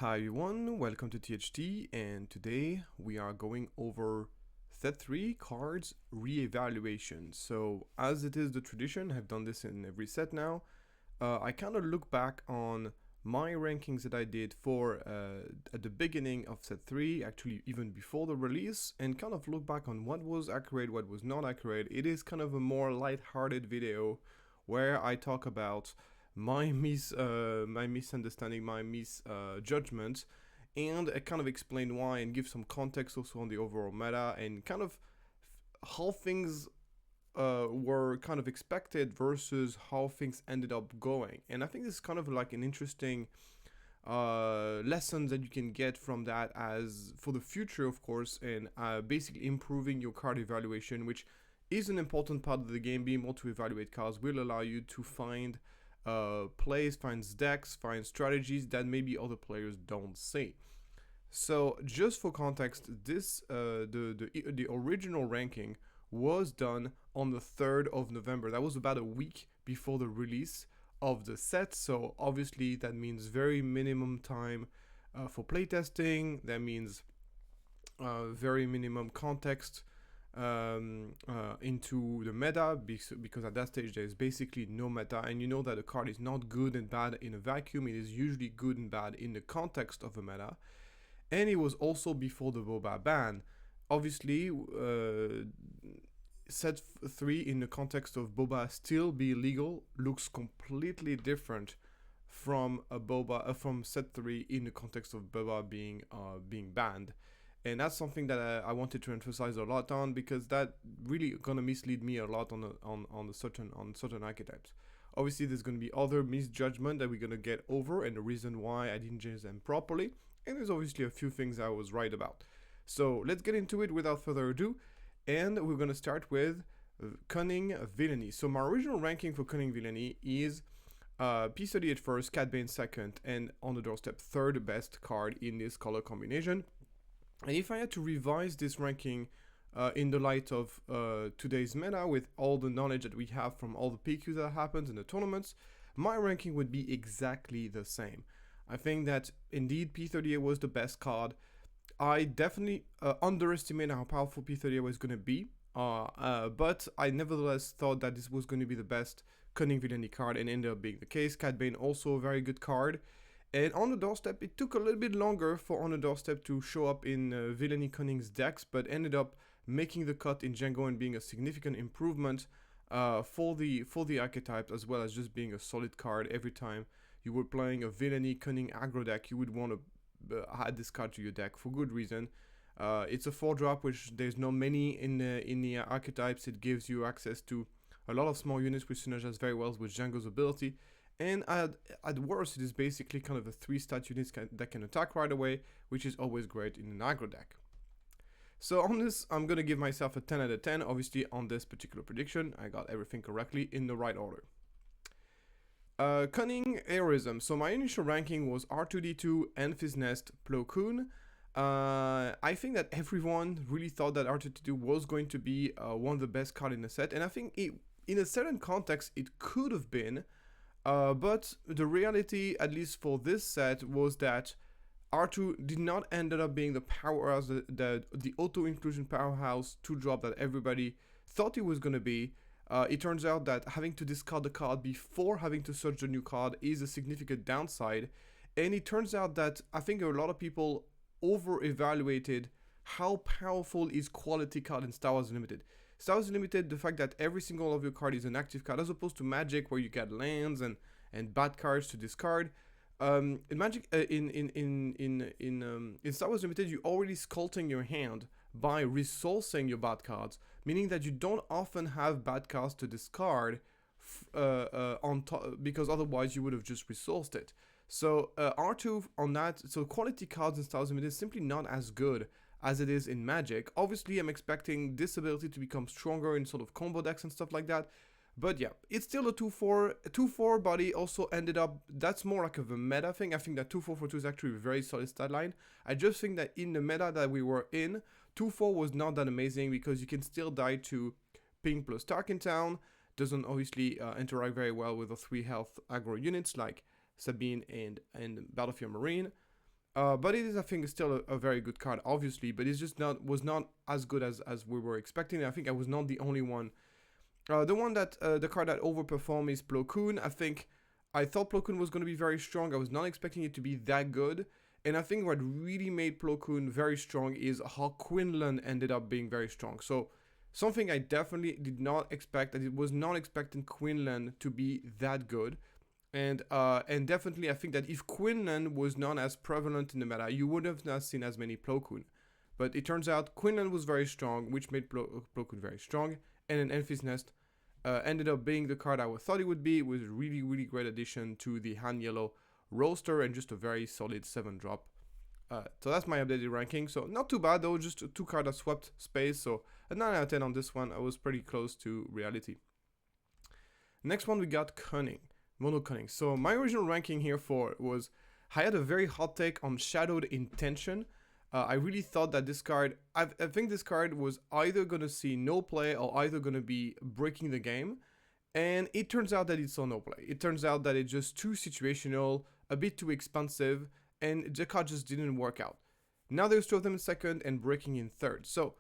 Hi everyone, welcome to THT, and today we are going over set 3 cards re-evaluation. So as it is the tradition, I've done this in every set now, I kind of look back on my rankings that I did for at the beginning of set 3, actually even before the release, and kind of look back on what was accurate, what was not accurate. It is kind of a more light-hearted video where I talk about my misunderstanding, my misjudgment, and I kind of explain why and give some context also on the overall meta and kind of how things were kind of expected versus how things ended up going. And I think this is kind of like an interesting lesson that you can get from that as for the future, of course, and basically improving your card evaluation, which is an important part of the game. Being able to evaluate cards will allow you to find plays, finds decks, finds strategies that maybe other players don't see. So just for context, this the original ranking was done on the 3rd of November. That was about a week before the release of the set. So obviously that means very minimum time for playtesting. That means very minimum context into the meta, because at that stage there is basically no meta, and you know that a card is not good and bad in a vacuum. It is usually good and bad in the context of a meta. And it was also before the boba ban. Obviously set 3 in the context of boba still be illegal looks completely different from a boba from set 3 in the context of boba being banned. And that's something that I wanted to emphasize a lot on, because that really gonna mislead me a lot on certain archetypes. Obviously, there's gonna be other misjudgment that we're gonna get over, and the reason why I didn't change them properly. And there's obviously a few things I was right about. So let's get into it without further ado, and we're gonna start with Cunning Villainy. So my original ranking for Cunning Villainy is P38 first, Cat Bane second, and on the doorstep third best card in this color combination. And if I had to revise this ranking in the light of today's meta, with all the knowledge that we have from all the PQs that happens in the tournaments, my ranking would be exactly the same. I think that indeed P38 was the best card. I definitely underestimated how powerful P38 was going to be, but I nevertheless thought that this was going to be the best Cunning Villainy card, and ended up being the case. Cat Bane also a very good card. And on the doorstep, it took a little bit longer for on the doorstep to show up in Villainy Cunning's decks, but ended up making the cut in Django and being a significant improvement for the archetypes, as well as just being a solid card. Every time you were playing a Villainy Cunning aggro deck, you would want to add this card to your deck for good reason. It's a 4-drop, which there's not many in the archetypes. It gives you access to a lot of small units, which synergize very well with Django's ability. And at worst, it is basically kind of a 3-stat unit that can attack right away, which is always great in an aggro deck. So on this, I'm going to give myself a 10 out of 10. Obviously, on this particular prediction, I got everything correctly in the right order. Cunning Heroism. So my initial ranking was R2D2, Enfys Nest, Plo Koon. I think that everyone really thought that R2D2 was going to be one of the best cards in the set. And I think in a certain context, it could have been. But the reality, at least for this set, was that R2 did not end up being the powerhouse, the auto-inclusion powerhouse 2-drop that everybody thought it was going to be. It turns out that having to discard the card before having to search the new card is a significant downside. And it turns out that I think a lot of people over-evaluated how powerful is quality card in Star Wars Unlimited. Star Wars Limited, the fact that every single of your card is an active card, as opposed to Magic, where you get lands and bad cards to discard. In Magic, in Star Wars Limited, you're already sculpting your hand by resourcing your bad cards, meaning that you don't often have bad cards to discard on top, because otherwise you would have just resourced it. So R2 on that, so quality cards in Star Wars Limited is simply not as good as it is in Magic. Obviously, I'm expecting this ability to become stronger in sort of combo decks and stuff like that. But yeah, it's still a 2-4. 2-4 body also ended up, that's more like of a meta thing. I think that 2-4 for 2 is actually a very solid stat line. I just think that in the meta that we were in, 2-4 was not that amazing, because you can still die to Ping plus Tarkin Town. Doesn't obviously interact very well with the 3 health aggro units like Sabine and Battlefield Marine. But it is, I think, still a very good card, obviously. But it's just was not as good as we were expecting. I think I was not the only one. The card that overperformed is Plo Koon. I thought Plo Koon was going to be very strong. I was not expecting it to be that good. And I think what really made Plo Koon very strong is how Quinlan ended up being very strong. So something I definitely did not expect, and it was not expecting Quinlan to be that good. And definitely I think that if Quinlan was not as prevalent in the meta, you would have not seen as many Plo Koon. But it turns out Quinlan was very strong, which made Plo Koon very strong. And then Enfys Nest ended up being the card I thought it would be. It was a really, really great addition to the Han Yellow roster and just a very solid 7-drop. So that's my updated ranking. So not too bad though, just 2 cards that swapped space. So a 9 out of 10 on this one. I was pretty close to reality. Next one we got Cunning. Mono Cunning. So my original ranking here was I had a very hot take on Shadowed Intention. I really thought that this card, I think this card was either going to see no play or either going to be breaking the game. And it turns out that it's saw no play. It turns out that it's just too situational, a bit too expensive, and the card just didn't work out. Now there's 2 of them in second and breaking in third. So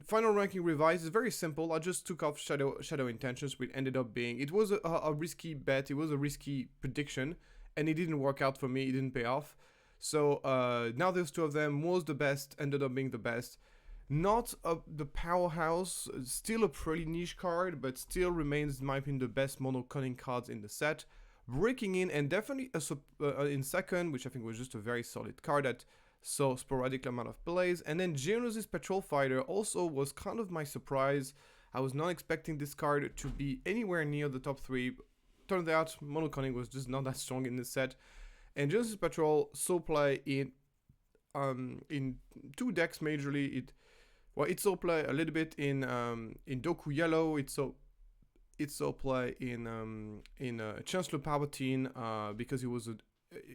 final ranking revised is very simple. I just took off Shadow Intentions, which ended up being, it was a risky bet, it was a risky prediction, and it didn't work out for me, it didn't pay off. So now there's 2 of them, was the best, ended up being the best. Not the powerhouse, still a pretty niche card, but still remains, in my opinion, the best mono cunning cards in the set. Breaking in, and definitely in second, which I think was just a very solid card that saw sporadic amount of plays. And then Geonosis Patrol Fighter also was kind of my surprise. I was not expecting this card to be anywhere near the top 3. Turned out mono cunning was just not that strong in this set. And Geonosis Patrol saw play in 2 decks majorly. It saw play a little bit in Doku Yellow. It saw play in Chancellor Palpatine because it was an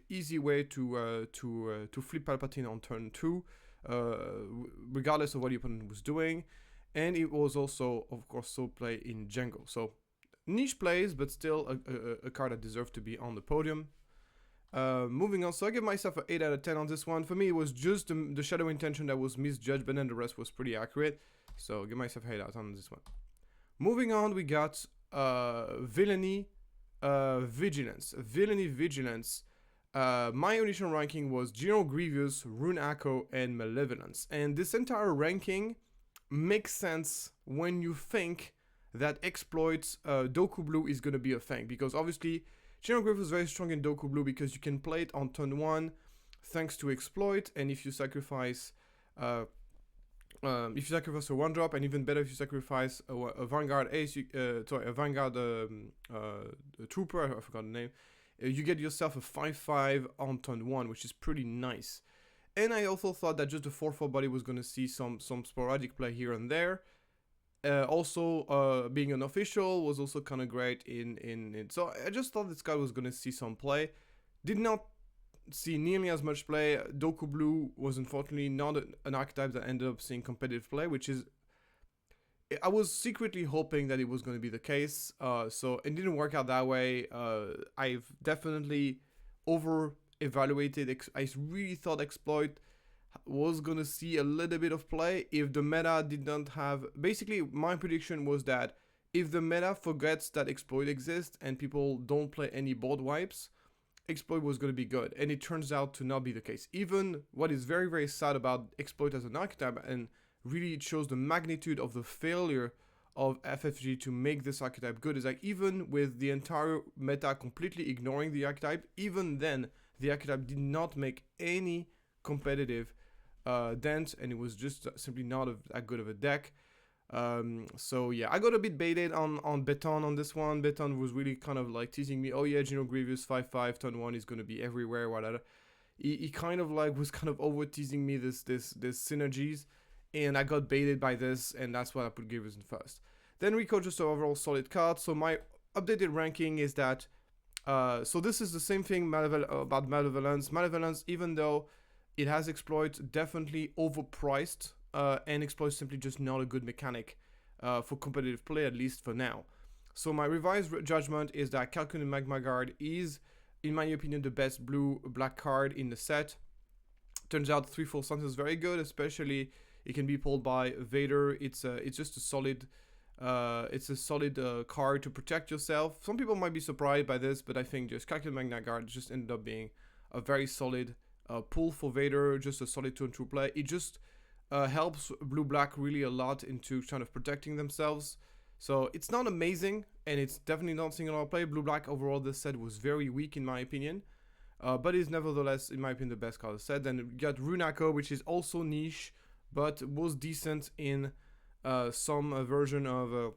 easy way to flip Palpatine on turn 2, regardless of what the opponent was doing. And it was also, of course, saw play in Django. So niche plays, but still a card that deserved to be on the podium. Moving on, so I give myself an 8 out of 10 on this one. For me, it was just the Shadow Intention that was misjudged, but then the rest was pretty accurate. So give myself an 8 out of 10 on this one. Moving on, we got Villainy Vigilance. Villainy Vigilance. My initial ranking was General Grievous, Rune Echo, and Malevolence. And this entire ranking makes sense when you think that exploits Doku Blue is going to be a thing. Because obviously, General Grievous is very strong in Doku Blue because you can play it on turn 1 thanks to exploit, and if you sacrifice a 1-drop, and even better if you sacrifice a Vanguard Ace, a Vanguard Trooper, I forgot the name, you get yourself a 5/5 on turn 1, which is pretty nice. And I also thought that just the 4/4 body was going to see some sporadic play here and there. Also, being an official was also kind of great in so I just thought this guy was going to see some play. Did not see nearly as much play. Doku Blue was unfortunately not an archetype that ended up seeing competitive play, which is, I was secretly hoping that it was going to be the case. So it didn't work out that way. I've definitely over-evaluated. I really thought Exploit was going to see a little bit of play if the meta did not have... Basically, my prediction was that if the meta forgets that Exploit exists and people don't play any board wipes, Exploit was going to be good. And it turns out to not be the case. Even what is very, very sad about Exploit as an archetype, and really it shows the magnitude of the failure of FFG to make this archetype good, is like even with the entire meta completely ignoring the archetype, even then the archetype did not make any competitive dent, and it was just simply not that good of a deck. So yeah, I got a bit baited on Beton on this one. Beton was really kind of like teasing me, oh yeah, General Grievous 5/5 turn 1 is going to be everywhere, whatever. He kind of like was kind of over teasing me this synergies, and I got baited by this, and that's why I put Grievous in first. Then Rico, just an overall solid card. So my updated ranking is that so this is the same thing about Malevolence. Malevolence, even though it has exploits, definitely overpriced, and exploits simply just not a good mechanic for competitive play, at least for now. So my revised judgment is that Calculated Magma Guard is, in my opinion, the best blue-black card in the set. Turns out 3/4 stance is very good, especially it can be pulled by Vader. It's just a solid card to protect yourself. Some people might be surprised by this, but I think just Calculate Magna Guard just ended up being a very solid pull for Vader, just a solid 2-2 play. It just helps blue-black really a lot into kind of protecting themselves. So it's not amazing, and it's definitely not single play. Blue-black overall this set was very weak in my opinion. But is nevertheless, in my opinion, the best card of the set. Then we got Runako, which is also niche, but was decent in some version of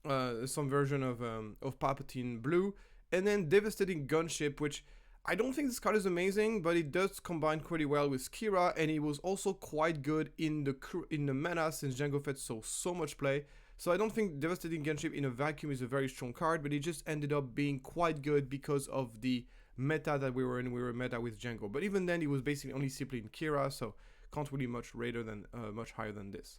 Palpatine Blue. And then Devastating Gunship, which I don't think this card is amazing, but it does combine pretty well with Kira, and it was also quite good in the meta since Jango Fett saw so much play. So I don't think Devastating Gunship in a vacuum is a very strong card, but it just ended up being quite good because of the meta that we were in. We were meta with Jango, but even then it was basically only simply in Kira, so can't really much higher than this.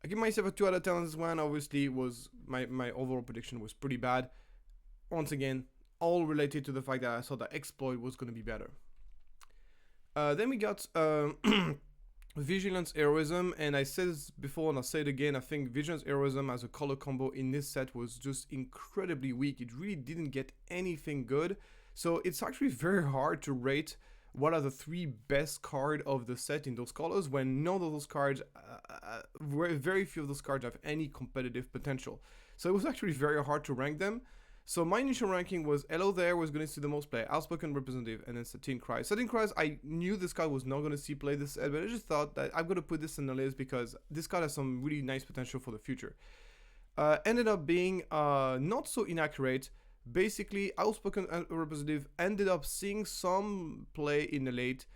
I give myself a 2 out of 10 on this one. Obviously was my overall prediction was pretty bad. Once again, all related to the fact that I thought that Exploit was going to be better. Then we got Vigilance Heroism, and I said this before and I'll say it again. I think Vigilance Heroism as a color combo in this set was just incredibly weak. It really didn't get anything good. So it's actually very hard to rate what are the 3 best cards of the set in those colors when none of those cards, very few of those cards have any competitive potential. So it was actually very hard to rank them. So my initial ranking was Hello There was going to see the most play, Outspoken Representative, and then Satin Cries. Satin Cries, I knew this card was not going to see play this set, but I just thought that I'm going to put this in the list because this card has some really nice potential for the future. Ended up being not so inaccurate. Basically, Outspoken Representative ended up seeing some play in the late.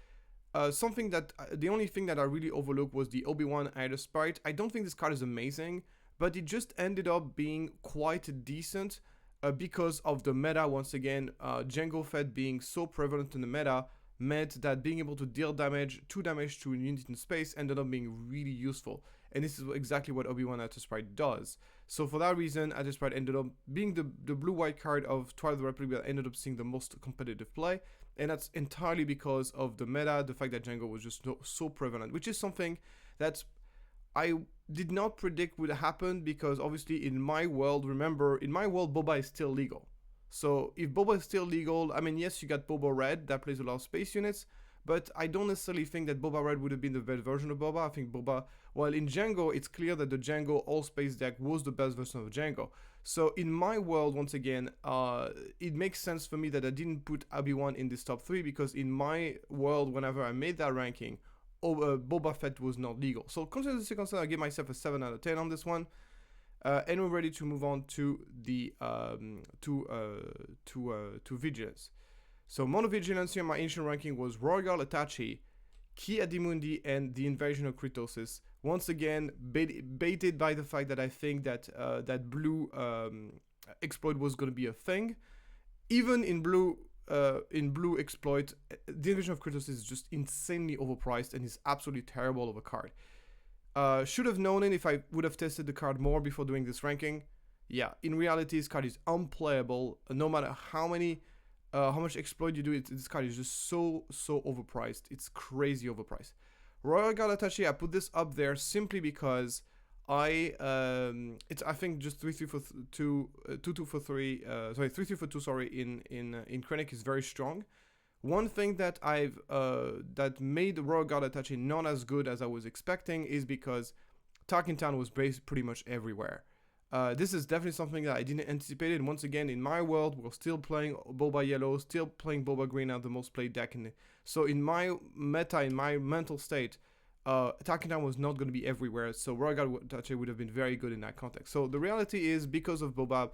Something that the only thing that I really overlooked was the Obi-Wan Idol Sprite. I don't think this card is amazing, but it just ended up being quite decent because of the meta. Once again, Jango Fett being so prevalent in the meta meant that being able to deal damage, 2 damage to a unit in space ended up being really useful. And this is exactly what Obi-Wan Idol Sprite does. So for that reason, Idol Sprite ended up being the blue-white card of Twilight of the Republic that ended up seeing the most competitive play. And that's entirely because of the meta, the fact that Jango was just so prevalent, which is something that I did not predict would happen because obviously in my world, remember, in my world, Boba is still legal. So if Boba is still legal, I mean, yes, you got Boba Red that plays a lot of space units, but I don't necessarily think that Boba Red would have been the best version of Boba. I think Boba, while in Jango, it's clear that the Jango all-space deck was the best version of Jango. So in my world, once again, it makes sense for me that I didn't put Obi-Wan in this top 3 because in my world, whenever I made that ranking, Boba Fett was not legal. So consider the circumstance, I give myself a 7 out of 10 on this one. And we're ready to move on to the to Vigilance. So Mono Vigilance here, my initial ranking was Royal Attache, Ki Adimundi, and the Invasion of Krytosis. Once again, baited by the fact that I think that that blue exploit was going to be a thing. Even in blue exploit, the Invasion of Krytosis is just insanely overpriced and is absolutely terrible of a card. Should have known it if I would have tested the card more before doing this ranking. Yeah, in reality, this card is unplayable. No matter how much exploit you do, this card is just so overpriced. It's crazy overpriced. Royal Guard Attache, I put this up there simply because I think just 3-3 for 2, 2-2 for 3, 3-3 for 2, sorry, in Krennic is very strong. One thing that that made the Royal Guard Attache not as good as I was expecting is because Tarkin Town was based pretty much everywhere. This is definitely something that I didn't anticipate. And once again, in my world, we're still playing Boba Yellow, still playing Boba Green out the most played deck. So in my meta, in my mental state, Tarkin Town was not going to be everywhere. So Royal Guard Attache would have been very good in that context. So the reality is, because of Boba,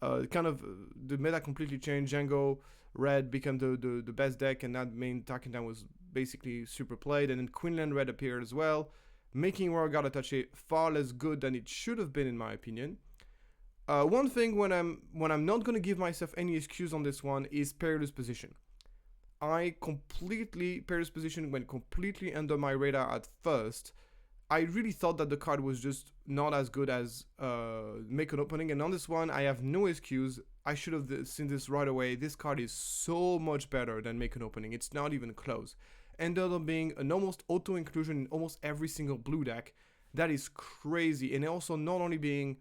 the meta completely changed. Jango Red became the best deck, and that meant Tarkin Town was basically super played. And then Quinlan Red appeared as well, making Royal Guard Attache far less good than it should have been, in my opinion. One thing when I'm not going to give myself any excuse on this one is Perilous Position. Perilous Position went completely under my radar at first. I really thought that the card was just not as good as Make an Opening, and on this one, I have no excuse. I should have seen this right away. This card is so much better than Make an Opening. It's not even close. ended up being an almost auto inclusion in almost every single blue deck. That is crazy. And also not only being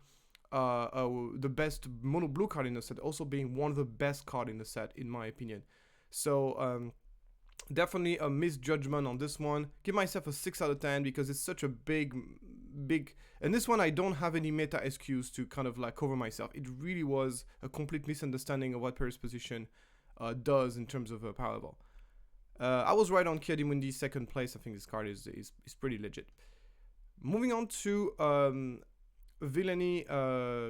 the best mono blue card in the set, also being one of the best card in the set, in my opinion. So definitely a misjudgment on this one. Give myself a 6 out of 10 because it's such a big, and this one I don't have any meta SQs to kind of like cover myself. It really was a complete misunderstanding of what Paris position does in terms of a Powerball. I was right on Kiadimundi's second place. I think this card is pretty legit. Moving on to Villainy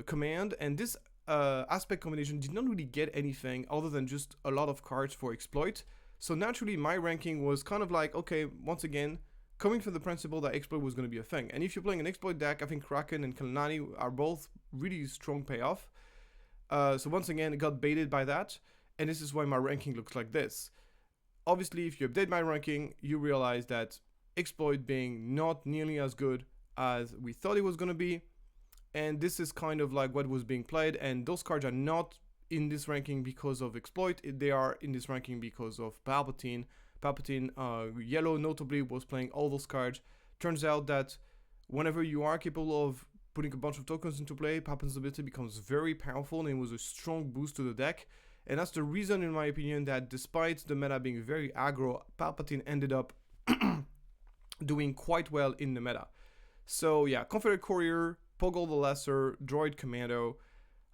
Command, and this aspect combination did not really get anything other than just a lot of cards for exploit. So naturally, my ranking was kind of like, okay, once again, coming from the principle that exploit was going to be a thing. And if you're playing an exploit deck, I think Kraken and Kalani are both really strong payoff. So once again, it got baited by that, and this is why my ranking looks like this. Obviously, if you update my ranking, you realize that exploit being not nearly as good as we thought it was going to be, and this is kind of like what was being played, and those cards are not in this ranking because of exploit. They are in this ranking because of Palpatine. Yellow notably was playing all those cards. Turns out that whenever you are capable of putting a bunch of tokens into play, Palpatine's ability becomes very powerful, and it was a strong boost to the deck. And that's the reason, in my opinion, that despite the meta being very aggro, Palpatine ended up doing quite well in the meta. So yeah, Confederate Courier, Poggle the Lesser, Droid Commando.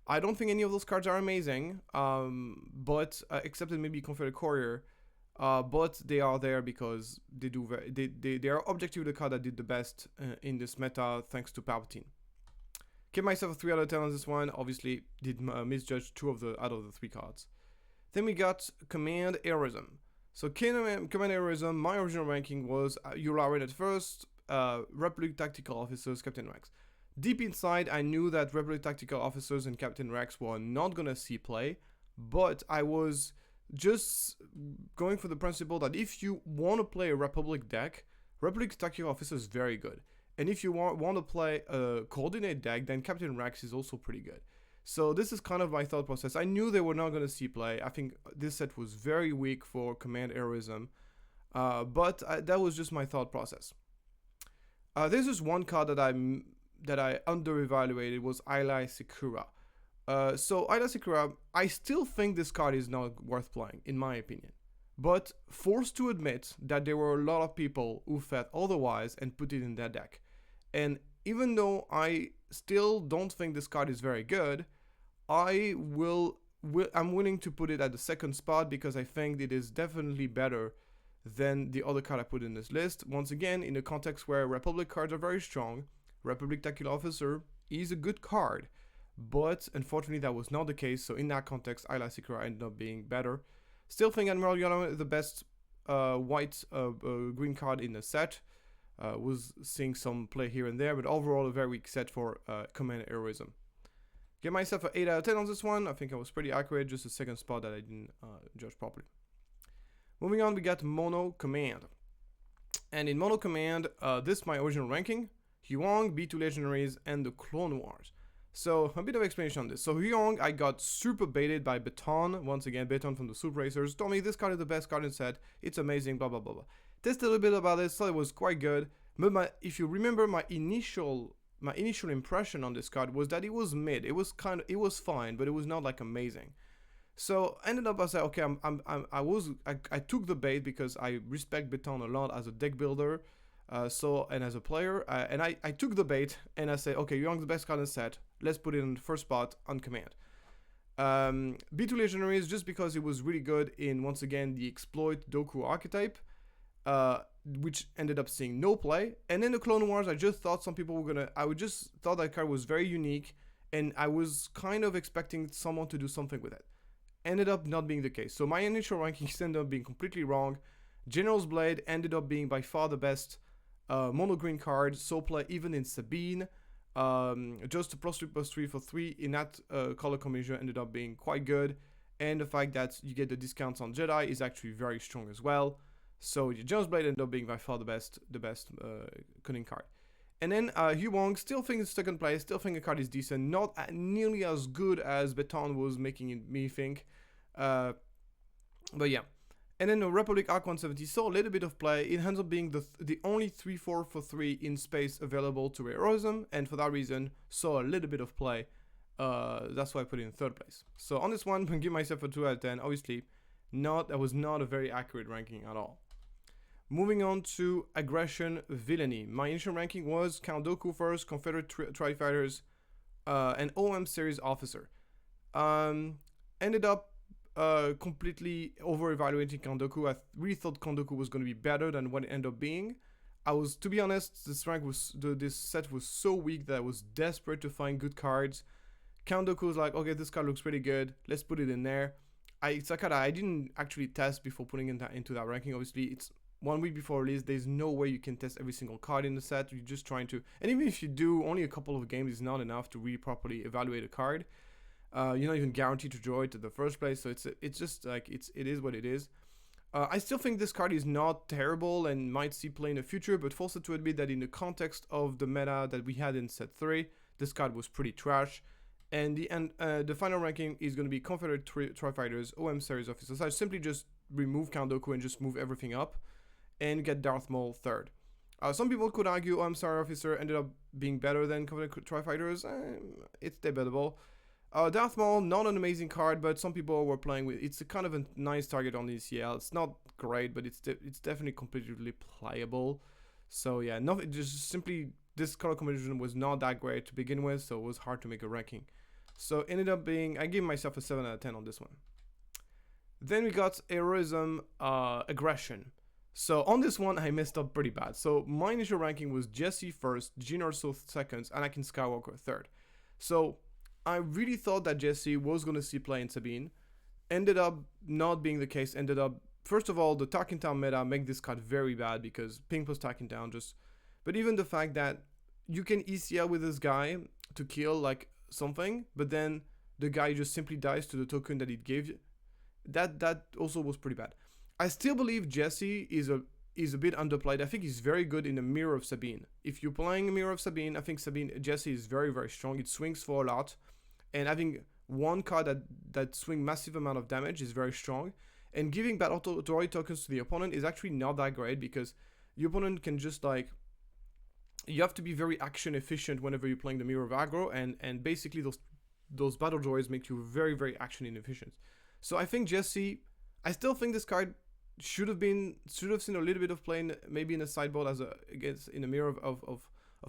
I don't think any of those cards are amazing, but except maybe Confederate Courier, but they are there because they are objectively the card that did the best in this meta, thanks to Palpatine. Give myself a 3 out of 10 on this one. Obviously, did misjudge 2 out of the 3 cards. Then we got Command Heroism. So Command Heroism, my original ranking was Yularen at first, Republic Tactical Officers, Captain Rex. Deep inside, I knew that Republic Tactical Officers and Captain Rex were not gonna see play, but I was just going for the principle that if you want to play a Republic deck, Republic Tactical Officers is very good. And if you want to play a Coordinate deck, then Captain Rex is also pretty good. So this is kind of my thought process. I knew they were not going to see play. I think this set was very weak for Command Heroism, but that was just my thought process. There's just one card that I under-evaluated was Ayla Secura. So Ayla Secura, I still think this card is not worth playing, in my opinion. But forced to admit that there were a lot of people who felt otherwise and put it in their deck. And even though I still don't think this card is very good, I'm willing to put it at the second spot because I think it is definitely better than the other card I put in this list. Once again, in a context where Republic cards are very strong, Republic Tactical Officer is a good card, but unfortunately that was not the case. So in that context, Ayla Secura ended up being better. Still think Admiral Yellow is the best white green card in the set. Was seeing some play here and there, but overall a very weak set for Command Heroism. Give myself an 8 out of 10 on this one. I think I was pretty accurate, just a second spot that I didn't judge properly. Moving on, we got Mono Command. And in Mono Command, this is my original ranking. Huang, B2 Legendaries, and the Clone Wars. So, a bit of explanation on this. So, Huang, I got super baited by Beton. Once again, Beton from the Soup Racers. Told me this card is the best card in the set. It's amazing, blah, blah, blah, blah. Tested a little bit about this, thought it was quite good. But if you remember my initial impression on this card was that it was mid. It was fine, but it was not like amazing. So, ended up I said, okay, I took the bait because I respect Beton a lot as a deck builder. And as a player, and I took the bait and I said, okay, Huang's the best card in the set. Let's put it in the first spot on Command. B2 Legendaries just because it was really good in, once again, the Exploit Doku archetype, which ended up seeing no play. And in the Clone Wars, I just thought some people were just thought that card was very unique, and I was kind of expecting someone to do something with it. Ended up not being the case. So my initial rankings ended up being completely wrong. General's Blade ended up being by far the best mono green card, so play even in Sabine. Just a +3/+3 for 3 in that color combination ended up being quite good, and the fact that you get the discounts on Jedi is actually very strong as well. So the Jones Blade ended up being by far the best cunning card. And then Huang, still think it's second place, still think the card is decent, not nearly as good as Beton was making me think. But yeah. And then the Republic Arc 170 saw a little bit of play. It ends up being the only 3-4 for 3 in space available to Heroism, and for that reason saw a little bit of play. That's why I put it in third place. So on this one, I'm give myself a 2 out of 10. Obviously, that was not a very accurate ranking at all. Moving on to Aggression Villainy. My initial ranking was Count Dooku first, Confederate Tri-Fighters, and OM Series Officer. Ended up completely over-evaluating Count Dooku. I really thought Count Dooku was going to be better than what it ended up being. To be honest, this set was so weak that I was desperate to find good cards. Count Dooku was like, okay, this card looks pretty good. Let's put it in there. It's a card I didn't actually test before putting it into that ranking. Obviously, it's 1 week before release. There's no way you can test every single card in the set. You're just trying to, and even if you do, only a couple of games is not enough to really properly evaluate a card. You're not even guaranteed to draw it in the first place, so it's just like it is what it is. I still think this card is not terrible and might see play in the future, but forced to admit that in the context of the meta that we had in set 3, this card was pretty trash. And the final ranking is going to be Confederate Tri-Fighters, OM Series Officers. I simply just remove Count Dooku and just move everything up and get Darth Maul third. Some people could argue OM Series Officer ended up being better than Confederate Tri-Fighters. It's debatable. Darth Maul, not an amazing card, but some people were playing with. It's a kind of a nice target on the ECL. It's not great, but it's definitely competitively playable. So yeah, just simply this color combination was not that great to begin with, so it was hard to make a ranking. So ended up being, I gave myself a 7 out of 10 on this one. Then we got Heroism Aggression. So on this one, I messed up pretty bad. So my initial ranking was Jesse first, Jyn Erso second, Anakin Skywalker third. So I really thought that Jesse was going to see play in Sabine. Ended up not being the case. Ended up, first of all, the Tarkin Town meta make this card very bad because ping plus Tarkin Town just... But even the fact that you can ECL with this guy to kill like something, but then the guy just simply dies to the token that it gave you, that also was pretty bad. I still believe Jesse is a bit underplayed. I think he's very good in the Mirror of Sabine. If you're playing a Mirror of Sabine, I think Jesse is very, very strong. It swings for a lot. And having one card that swing massive amount of damage is very strong. And giving battle authority tokens to the opponent is actually not that great because the opponent can just like... You have to be very action efficient whenever you're playing the Mirror of Aggro, and basically those battle droids make you very, very action inefficient. So I think Jesse... I still think this card should have seen a little bit of play maybe in a sideboard against in the Mirror of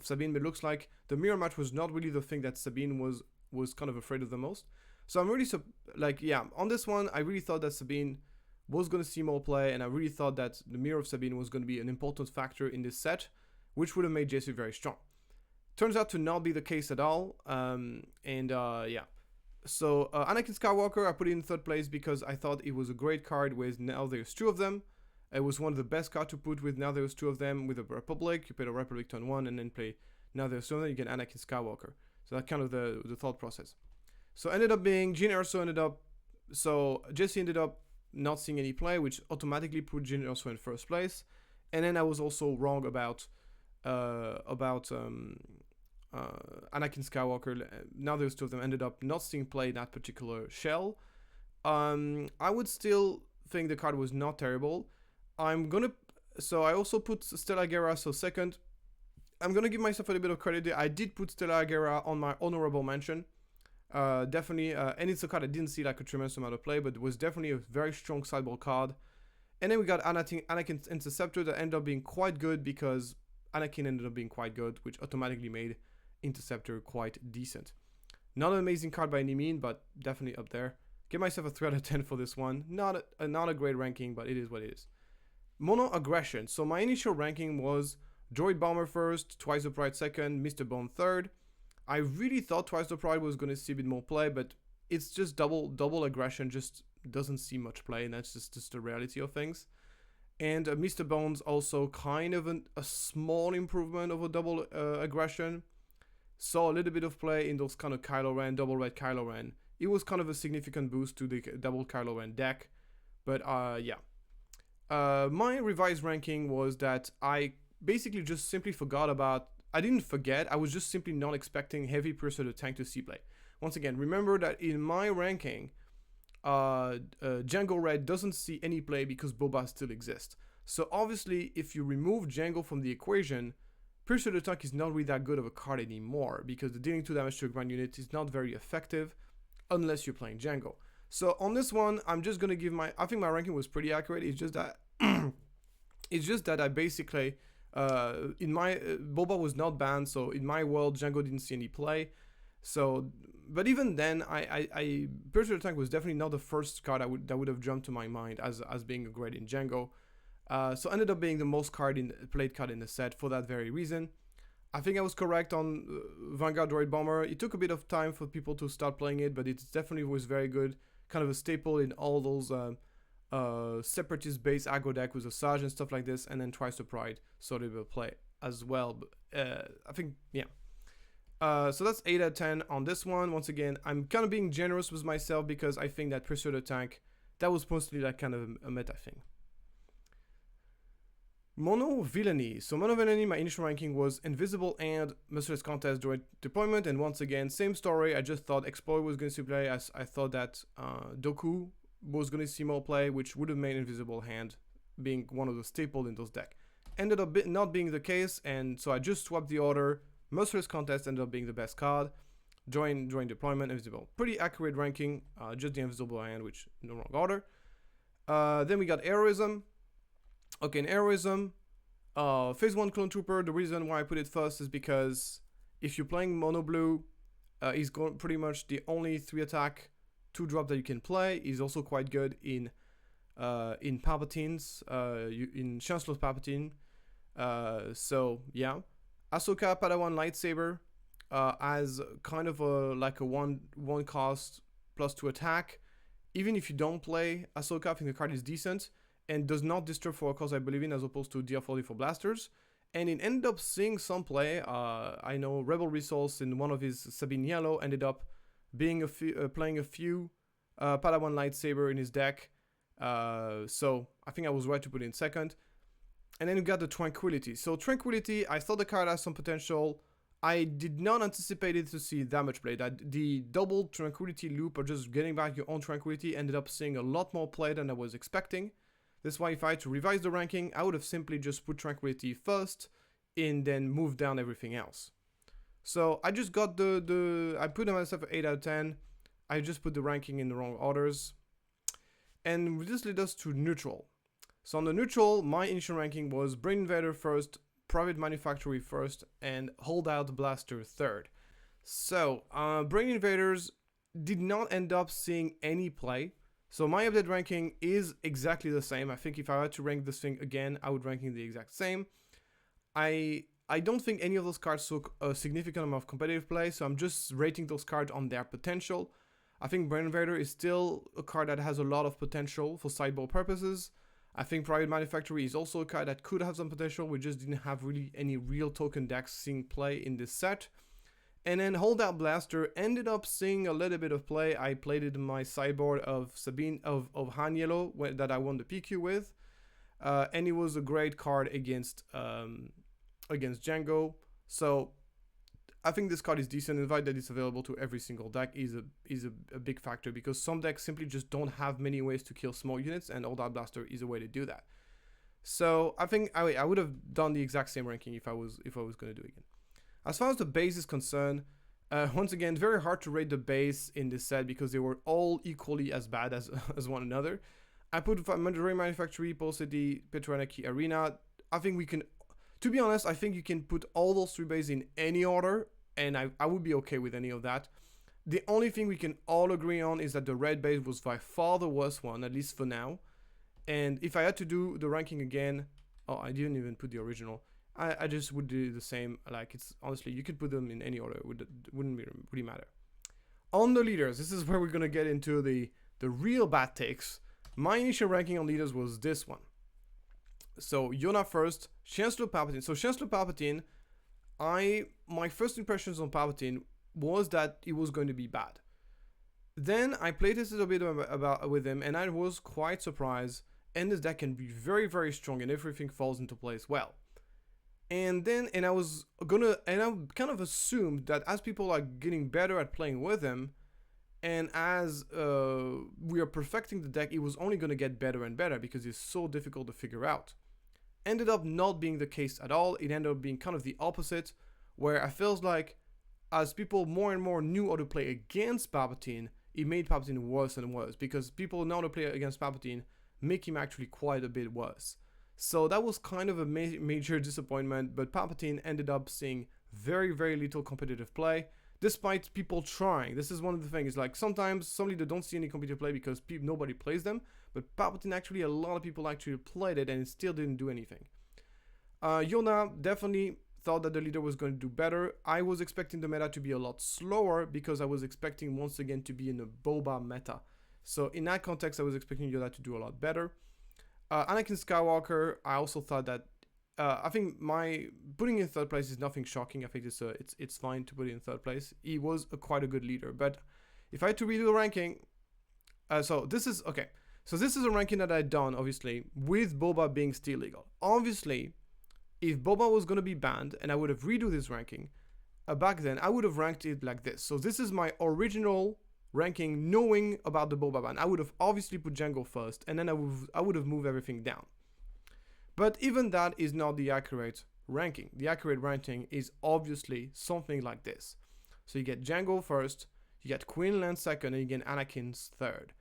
Sabine, but it looks like the mirror match was not really the thing that Sabine was kind of afraid of the most. So I'm really on this one I really thought that Sabine was going to see more play, and I really thought that the Mirror of Sabine was going to be an important factor in this set, which would have made Jesse very strong. Turns out to not be the case at all. So Anakin Skywalker, I put it in third place because I thought it was a great card with now there's 2 of them. It was one of the best cards to put with now there's 2 of them with a Republic. You play the Republic turn 1 and then play now there's 2 of them, you get Anakin Skywalker. So that's kind of the thought process. So ended up being Jyn Erso so Jesse ended up not seeing any play, which automatically put Jyn Erso in first place. And then I was also wrong about Anakin Skywalker. Now there's 2 of them ended up not seeing play in that particular shell. I would still think the card was not terrible. So I also put Stella Guerra so second. I'm gonna give myself a little bit of credit there. I did put Stella Guerra on my honorable mention. Definitely, and it's a card I didn't see like a tremendous amount of play, but it was definitely a very strong sideboard card. And then we got Anakin's Interceptor that ended up being quite good because Anakin ended up being quite good, which automatically made Interceptor quite decent. Not an amazing card by any means, but definitely up there. Give myself a 3 out of 10 for this one. Not a great ranking, but it is what it is. Mono Aggression. So my initial ranking was Droid Bomber first, Twice the Pride second, Mr. Bone third. I really thought Twice the Pride was going to see a bit more play, but it's just double aggression just doesn't see much play, and that's just the reality of things. And Mr. Bones also kind of a small improvement over double aggression. Saw a little bit of play in those kind of Kylo Ren, double red Kylo Ren. It was kind of a significant boost to the double Kylo Ren deck. But my revised ranking was that I basically just simply forgot about... I didn't forget, I was just simply not expecting Heavy Pursuit of Tank to see play. Once again, remember that in my ranking, Django Red doesn't see any play because Boba still exists. So obviously, if you remove Django from the equation, Pursuit Attack is not really that good of a card anymore because the dealing 2 damage to a ground unit is not very effective unless you're playing Django. So on this one, I'm just gonna give I think my ranking was pretty accurate. It's just that I basically in my Boba was not banned, so in my world Django didn't see any play. So, but even then, I Pursuit Attack was definitely not the first card that would have jumped to my mind as being a great in Django. So ended up being the most played card in the set for that very reason. I think I was correct on Vanguard Droid Bomber. It took a bit of time for people to start playing it, but it definitely was very good. Kind of a staple in all those separatist-based aggro deck with Asajj and stuff like this, and then Twice the Pride sort of a play as well. But, I think, yeah. So that's 8 out of 10 on this one. Once again, I'm kind of being generous with myself because I think that Pursuit Attack, that was mostly like kind of a meta thing. Mono Villainy. So Mono Villainy, my initial ranking was Invisible and Merciless Contest Droid Deployment, and once again, same story. I just thought Exploit was going to see play, as I thought that Dooku was going to see more play, which would have made Invisible Hand being one of the staples in those decks. Ended up not being the case, and so I just swapped the order. Merciless Contest ended up being the best card. Droid Deployment, Invisible. Pretty accurate ranking, just the Invisible Hand, which in the wrong order. Then we got Heroism. Okay, in Heroism, Phase 1 Clone Trooper, the reason why I put it first is because if you're playing Mono Blue, he's pretty much the only 3 attack, 2 drop that you can play. He's also quite good in Palpatine's, in Chancellor Palpatine. So, yeah. Ahsoka Padawan Lightsaber as kind of like a one cost plus 2 attack. Even if you don't play Ahsoka, I think the card is decent and does not disturb for a cause I believe in, as opposed to DR40 blasters. And it ended up seeing some play. I know Rebel Resource in one of his Sabine Yellow ended up being playing a few Padawan Lightsaber in his deck. So I think I was right to put it in second. And then we got the Tranquility. So Tranquility, I thought the card has some potential. I did not anticipate it to see that much play. That the double Tranquility loop, or just getting back your own Tranquility, ended up seeing a lot more play than I was expecting. That's why if I had to revise the ranking, I would have simply just put Tranquility first and then moved down everything else. So I just got I put myself at 8 out of 10. I just put the ranking in the wrong orders. And this led us to neutral. So on the neutral, my initial ranking was Brain Invader first, Private Manufactory first, and Holdout Blaster third. So Brain Invaders did not end up seeing any play. So my update ranking is exactly the same. I think if I had to rank this thing again, I would rank it the exact same. I don't think any of those cards took a significant amount of competitive play, so I'm just rating those cards on their potential. I think Brain Invader is still a card that has a lot of potential for sideboard purposes. I think Private Manufactory is also a card that could have some potential. We just didn't have really any real token decks seeing play in this set. And then Holdout Blaster ended up seeing a little bit of play. I played it in my sideboard of Sabine of Han Yellow that I won the PQ with, and it was a great card against Django. So I think this card is decent. The fact that it's available to every single deck is a big factor, because some decks simply just don't have many ways to kill small units, and Holdout Blaster is a way to do that. So I think I would have done the exact same ranking if I was going to do it again. As far as the base is concerned, once again, very hard to rate the base in this set because they were all equally as bad as one another. I put Mandalorian Manufactory, Pole City, Petranaki Arena. I think we can, to be honest, I think you can put all those 3 bases in any order, and I would be okay with any of that. The only thing we can all agree on is that the red base was by far the worst one, at least for now. And if I had to do the ranking again, oh, I didn't even put the original. I just would do the same. Like, it's honestly, you could put them in any order. It wouldn't really matter. On the leaders, this is where we're going to get into the real bad takes. My initial ranking on leaders was this one. So, Yona first, Chancellor Palpatine. So, Chancellor Palpatine, my first impressions on Palpatine was that it was going to be bad. Then I playtested a bit with him, and I was quite surprised. And this deck can be very, very strong, and everything falls into place well. And I kind of assumed that as people are getting better at playing with him, And as we are perfecting the deck, it was only going to get better and better because it's so difficult to figure out. Ended up not being the case at all. It ended up being kind of the opposite, where I feels like as people more and more knew how to play against Palpatine, it made Palpatine worse and worse because people know how to play against Palpatine make him actually quite a bit worse. So that was kind of a major disappointment, but Palpatine ended up seeing very, very little competitive play, despite people trying. This is one of the things, like sometimes some leaders don't see any competitive play because nobody plays them, but Palpatine actually, a lot of people actually played it and it still didn't do anything. Yoda definitely thought that the leader was going to do better. I was expecting the meta to be a lot slower because I was expecting once again to be in a Boba meta. So in that context, I was expecting Yoda to do a lot better. Anakin Skywalker, I also thought that I think my putting in third place is nothing shocking. I think it's fine to put it in third place. He was quite a good leader, but if I had to redo the ranking, so this is okay. So this is a ranking that I done obviously with Boba being still legal. Obviously, if Boba was gonna be banned and I would have redo this ranking back then, I would have ranked it like this. So this is my original ranking, knowing about the Boba ban. I would have obviously put Jango first, and then I would have moved everything down. But even that is not the accurate ranking. The accurate ranking is obviously something like this. So you get Jango first, you get Quinlan second, and you get Anakin's third.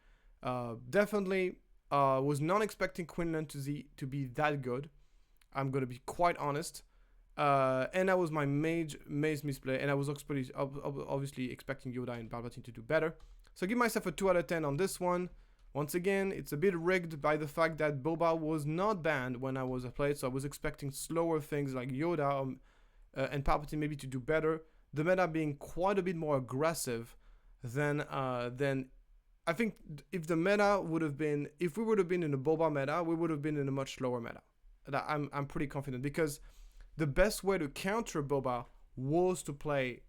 Definitely was not expecting Quinlan to be that good. I'm going to be quite honest. And that was my major misplay, and I was obviously expecting Yoda and Palpatine to do better. So I give myself a 2 out of 10 on this one. Once again, it's a bit rigged by the fact that Boba was not banned when I was played, so I was expecting slower things like Yoda and Palpatine maybe to do better. The meta being quite a bit more aggressive than I think if the meta would have been, if we would have been in a Boba meta, we would have been in a much slower meta. That I'm pretty confident because the best way to counter Boba was to play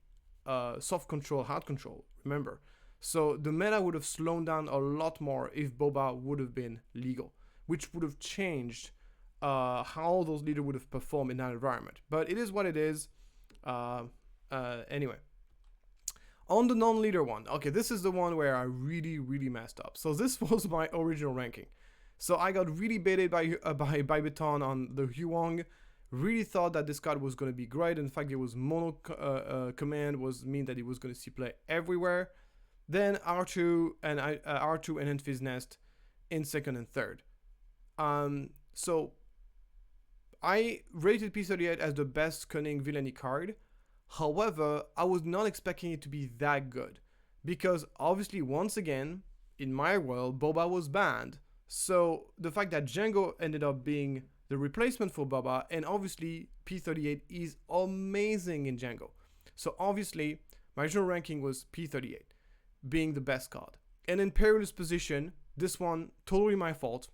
soft control, hard control, remember. So the meta would have slowed down a lot more if Boba would have been legal, which would have changed how those leaders would have performed in that environment. But it is what it is. Anyway. On the non-leader one, okay, this is the one where I really, really messed up. So this was my original ranking. So I got really baited by Baton on the Huang. Really thought that this card was going to be great. In fact, it was mono command was mean that it was going to see play everywhere. Then R2 and Enfys Nest in second and third. So I rated P38 as the best cunning villainy card. However, I was not expecting it to be that good because obviously once again in my world Boba was banned. So the fact that Jango ended up being the replacement for Boba, and obviously P38 is amazing in Jango. So obviously my original ranking was P38 being the best card. And in Perilous Position, this one totally my fault.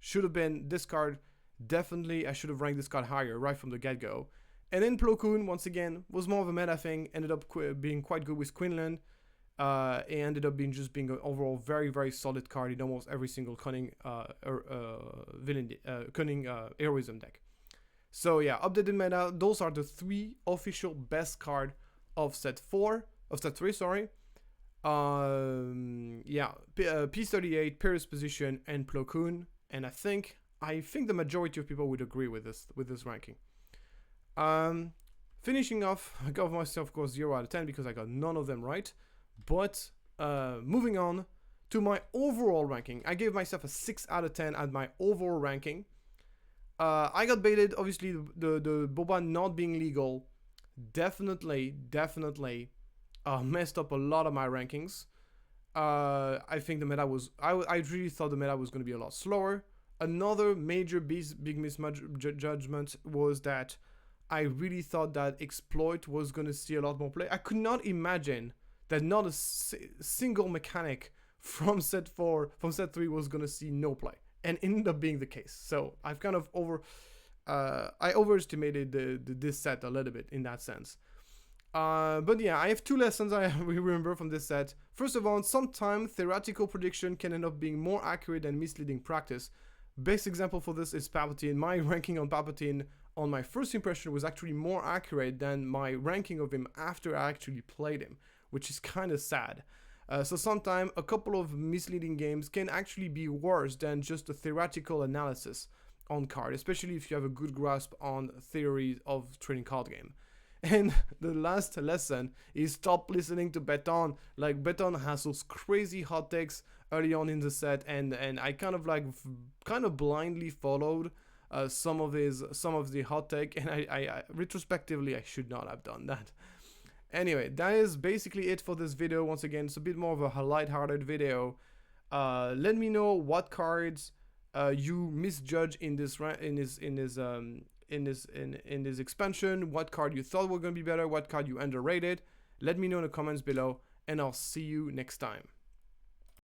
Should have been this card. Definitely I should have ranked this card higher right from the get-go. And then Plo Koon once again was more of a meta thing. Ended up being quite good with Quinlan. It ended up being an overall very, very solid card in almost every single cunning heroism deck. So yeah, updated meta. Those are the 3 official best card of set 3. Sorry. P38, Perilous Position, and Plo Koon. And I think the majority of people would agree with this ranking. Finishing off, I got myself of course 0 out of 10 because I got none of them right. But moving on to my overall ranking, I gave myself a 6 out of 10 at my overall ranking. I got baited, obviously the Boba not being legal definitely messed up a lot of my rankings. I think the meta was, I really thought the meta was going to be a lot slower. Another major big misjudgment was that I really thought that Exploit was going to see a lot more play. I could not imagine that not a single mechanic from set 3 was going to see no play, and ended up being the case. So I've kind of overestimated this set a little bit in that sense. But yeah, I have 2 lessons I remember from this set. First of all, sometimes theoretical prediction can end up being more accurate than misleading practice. Best example for this is Palpatine. My ranking on Palpatine on my first impression was actually more accurate than my ranking of him after I actually played him, which is kind of sad. So sometimes a couple of misleading games can actually be worse than just a theoretical analysis on card, especially if you have a good grasp on theory of trading card game. And the last lesson is stop listening to Beton. Like, Beton has those crazy hot takes early on in the set, and I kind of blindly followed some of the hot take, and I retrospectively I should not have done that. Anyway, that is basically it for this video. Once again, it's a bit more of a light-hearted video. Let me know what cards you misjudge in this expansion. What card you thought were going to be better, what card you underrated. Let me know in the comments below, and I'll see you next time.